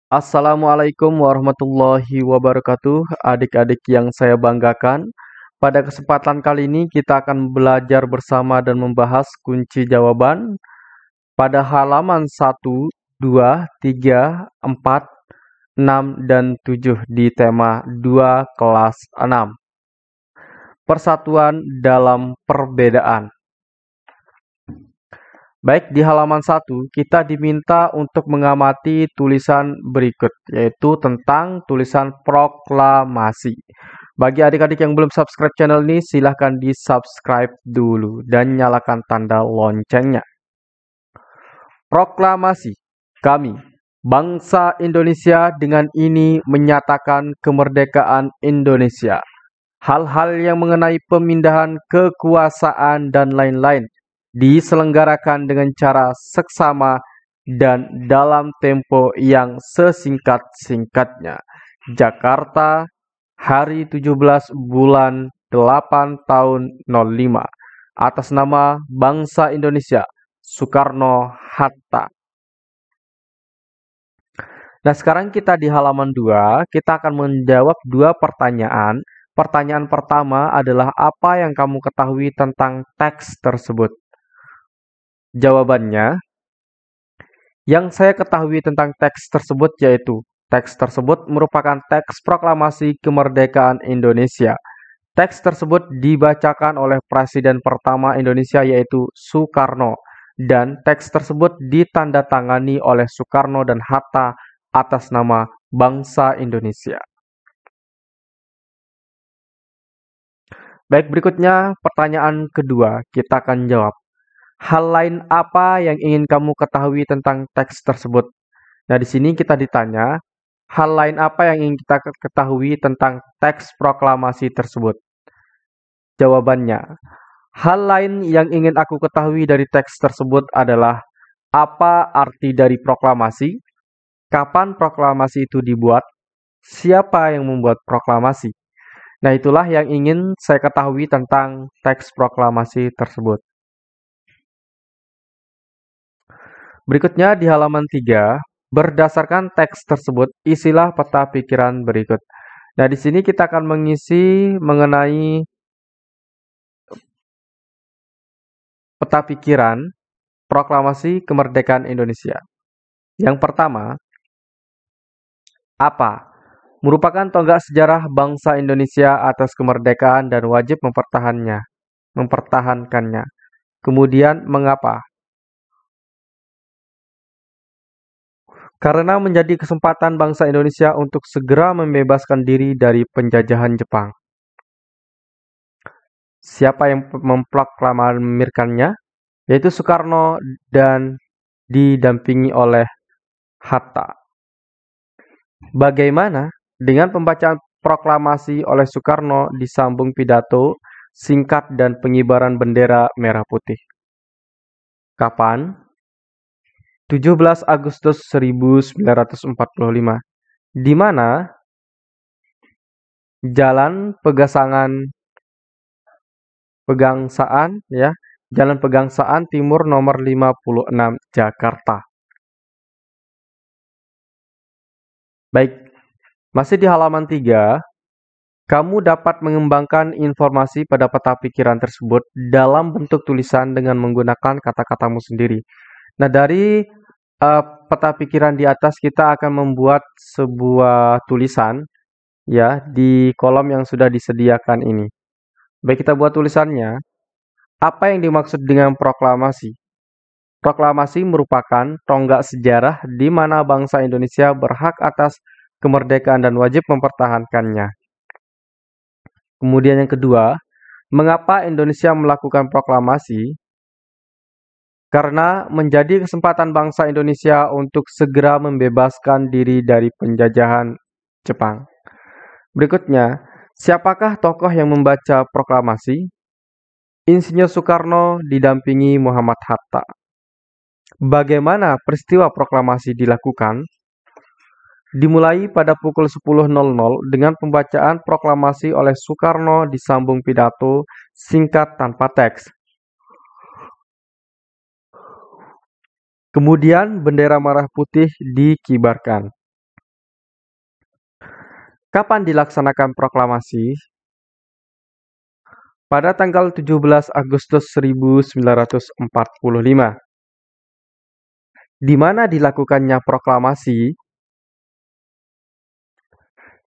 Assalamualaikum warahmatullahi wabarakatuh, adik-adik yang saya banggakan. Pada kesempatan kali ini kita akan belajar bersama dan membahas kunci jawaban pada halaman 1, 2, 3, 4, 6, dan 7 di tema 2 kelas 6. Persatuan dalam perbedaan. Baik, di halaman 1, kita diminta untuk mengamati tulisan berikut, yaitu tentang tulisan proklamasi. Bagi adik-adik yang belum subscribe channel ini, silahkan di-subscribe dulu dan nyalakan tanda loncengnya. Proklamasi. Kami, bangsa Indonesia dengan ini menyatakan kemerdekaan Indonesia. Hal-hal yang mengenai pemindahan kekuasaan dan lain-lain diselenggarakan dengan cara seksama dan dalam tempo yang sesingkat-singkatnya. Jakarta, hari 17 bulan 8 tahun 05. Atas nama bangsa Indonesia, Soekarno-Hatta. Nah, sekarang kita di halaman 2, kita akan menjawab dua pertanyaan. Pertanyaan pertama adalah apa yang kamu ketahui tentang teks tersebut? Jawabannya, yang saya ketahui tentang teks tersebut yaitu teks tersebut merupakan teks proklamasi kemerdekaan Indonesia. Teks tersebut dibacakan oleh Presiden pertama Indonesia yaitu Soekarno, dan teks tersebut ditandatangani oleh Soekarno dan Hatta atas nama bangsa Indonesia. Baik, berikutnya pertanyaan kedua, kita akan jawab. Hal lain apa yang ingin kamu ketahui tentang teks tersebut? Nah, di sini kita ditanya, hal lain apa yang ingin kita ketahui tentang teks proklamasi tersebut? Jawabannya, hal lain yang ingin aku ketahui dari teks tersebut adalah apa arti dari proklamasi, kapan proklamasi itu dibuat, siapa yang membuat proklamasi. Nah, itulah yang ingin saya ketahui tentang teks proklamasi tersebut. Berikutnya di halaman 3, berdasarkan teks tersebut, isilah peta pikiran berikut. Nah, di sini kita akan mengisi mengenai peta pikiran proklamasi kemerdekaan Indonesia. Yang pertama, apa? Merupakan tonggak sejarah bangsa Indonesia atas kemerdekaan dan wajib mempertahankannya. Kemudian, mengapa? Karena menjadi kesempatan bangsa Indonesia untuk segera membebaskan diri dari penjajahan Jepang. Siapa yang memproklamirkannya? Yaitu Soekarno dan didampingi oleh Hatta. Bagaimana dengan pembacaan proklamasi oleh Soekarno disambung pidato singkat dan pengibaran bendera merah putih? Kapan? 17 Agustus 1945. Di mana? Jalan Pegangsaan ya, Jalan Pegangsaan Timur nomor 56 Jakarta. Baik, masih di halaman 3, kamu dapat mengembangkan informasi pada peta pikiran tersebut dalam bentuk tulisan dengan menggunakan kata-katamu sendiri. Nah, dari peta pikiran di atas kita akan membuat sebuah tulisan ya di kolom yang sudah disediakan ini. Baik, kita buat tulisannya. Apa yang dimaksud dengan proklamasi? Proklamasi merupakan tonggak sejarah di mana bangsa Indonesia berhak atas kemerdekaan dan wajib mempertahankannya. Kemudian yang kedua, mengapa Indonesia melakukan proklamasi? Karena menjadi kesempatan bangsa Indonesia untuk segera membebaskan diri dari penjajahan Jepang. Berikutnya, siapakah tokoh yang membaca proklamasi? Insinyur Soekarno didampingi Muhammad Hatta. Bagaimana peristiwa proklamasi dilakukan? Dimulai pada pukul 10.00 dengan pembacaan proklamasi oleh Soekarno disambung pidato singkat tanpa teks. Kemudian bendera merah putih dikibarkan. Kapan dilaksanakan proklamasi? Pada tanggal 17 Agustus 1945. Di mana dilakukannya proklamasi?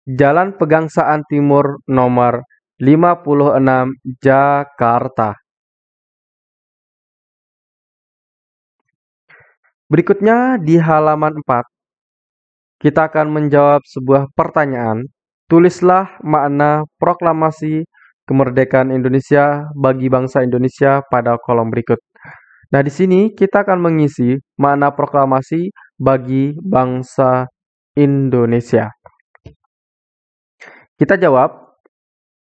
Jalan Pegangsaan Timur nomor 56 Jakarta. Berikutnya di halaman 4, kita akan menjawab sebuah pertanyaan. Tulislah makna proklamasi kemerdekaan Indonesia bagi bangsa Indonesia pada kolom berikut. Nah, di sini kita akan mengisi makna proklamasi bagi bangsa Indonesia. Kita jawab,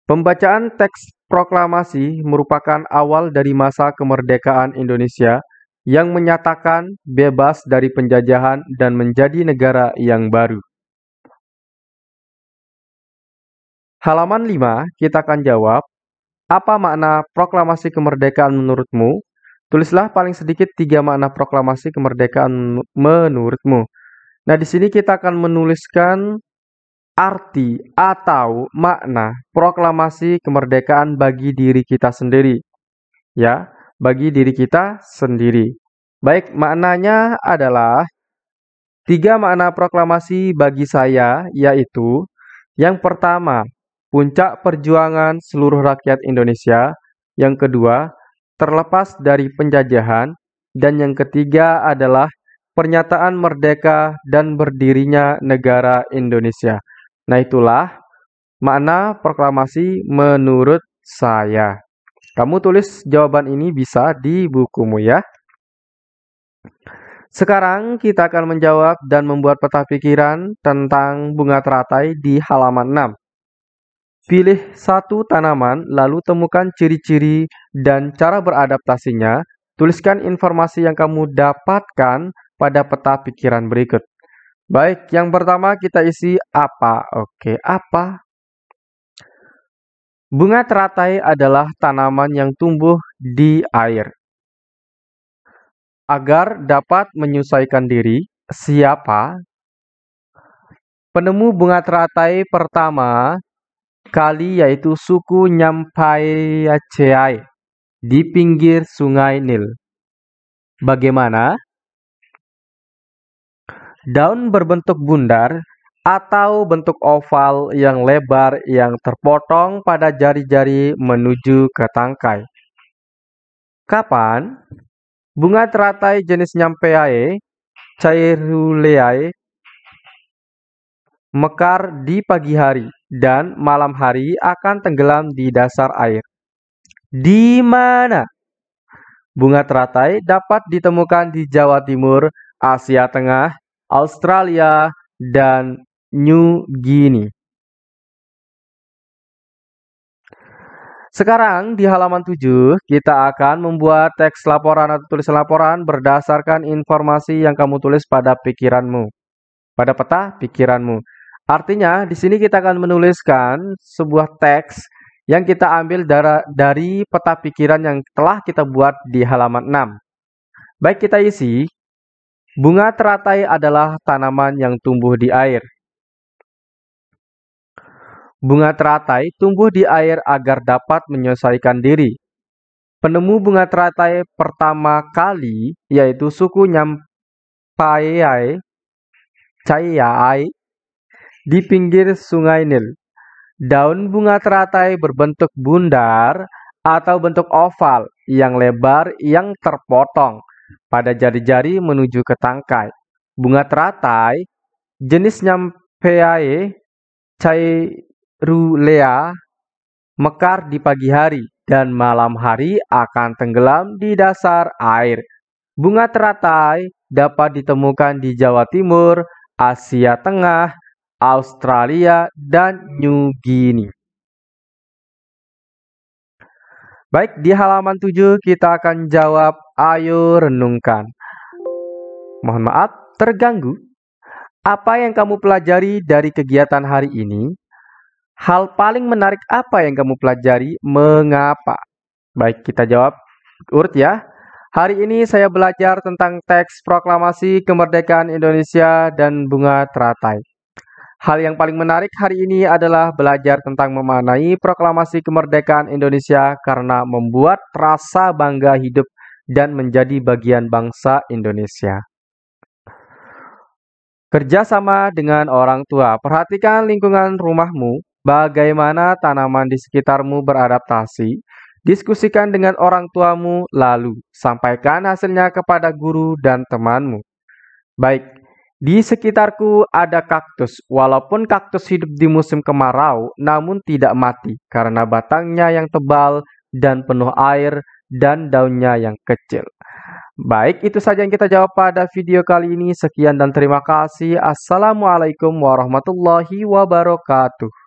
pembacaan teks proklamasi merupakan awal dari masa kemerdekaan Indonesia yang menyatakan bebas dari penjajahan dan menjadi negara yang baru. Halaman 5, kita akan jawab, apa makna proklamasi kemerdekaan menurutmu? Tulislah paling sedikit 3 makna proklamasi kemerdekaan menurutmu. Nah, di sini kita akan menuliskan arti atau makna proklamasi kemerdekaan bagi diri kita sendiri. Ya, bagi diri kita sendiri. Baik, maknanya adalah 3 makna proklamasi bagi saya, yaitu yang pertama, puncak perjuangan seluruh rakyat Indonesia. Yang kedua, terlepas dari penjajahan. Dan yang ketiga adalah pernyataan merdeka dan berdirinya negara Indonesia. Nah, itulah makna proklamasi menurut saya. Kamu tulis jawaban ini bisa di bukumu ya. Sekarang kita akan menjawab dan membuat peta pikiran tentang bunga teratai di halaman 6. Pilih satu tanaman, lalu temukan ciri-ciri dan cara beradaptasinya. Tuliskan informasi yang kamu dapatkan pada peta pikiran berikut. Baik, yang pertama kita isi apa? Oke, apa? Bunga teratai adalah tanaman yang tumbuh di air. Agar dapat menyesuaikan diri, siapa? Penemu bunga teratai pertama kali yaitu suku Nyampaiaceae di pinggir Sungai Nil. Bagaimana? Daun berbentuk bundar atau bentuk oval yang lebar yang terpotong pada jari-jari menuju ke tangkai. Kapan? Bunga teratai jenis Nyampaiaceae Caerulea mekar di pagi hari dan malam hari akan tenggelam di dasar air. Di mana? Bunga teratai dapat ditemukan di Jawa Timur, Asia Tengah, Australia, dan New Guinea. Sekarang di halaman 7, kita akan membuat teks laporan atau tulisan laporan berdasarkan informasi yang kamu tulis pada pikiranmu, pada peta pikiranmu. Artinya, di sini kita akan menuliskan sebuah teks yang kita ambil dari peta pikiran yang telah kita buat di halaman 6. Baik, kita isi. Bunga teratai adalah tanaman yang tumbuh di air. Bunga teratai tumbuh di air agar dapat menyesuaikan diri. Penemu bunga teratai pertama kali yaitu suku Nyampaiaceae di pinggir Sungai Nil. Daun bunga teratai berbentuk bundar atau bentuk oval yang lebar yang terpotong pada jari-jari menuju ke tangkai. Bunga teratai jenis Nyampaiaceae Caerulea mekar di pagi hari dan malam hari akan tenggelam di dasar air. Bunga teratai dapat ditemukan di Jawa Timur, Asia Tengah, Australia, dan New Guinea. Baik, di halaman 7 kita akan jawab, ayo renungkan. Mohon maaf, terganggu. Apa yang kamu pelajari dari kegiatan hari ini? Hal paling menarik apa yang kamu pelajari? Mengapa? Baik, kita jawab urut ya. Hari ini saya belajar tentang teks proklamasi kemerdekaan Indonesia dan bunga teratai. Hal yang paling menarik hari ini adalah belajar tentang memaknai proklamasi kemerdekaan Indonesia karena membuat rasa bangga hidup dan menjadi bagian bangsa Indonesia. Kerjasama dengan orang tua. Perhatikan lingkungan rumahmu, bagaimana tanaman di sekitarmu beradaptasi. Diskusikan dengan orang tuamu, lalu sampaikan hasilnya kepada guru dan temanmu. Baik, di sekitarku ada kaktus. Walaupun kaktus hidup di musim kemarau, namun tidak mati karena batangnya yang tebal dan penuh air dan daunnya yang kecil. Baik, itu saja yang kita jawab pada video kali ini. Sekian dan terima kasih. Assalamualaikum warahmatullahi wabarakatuh.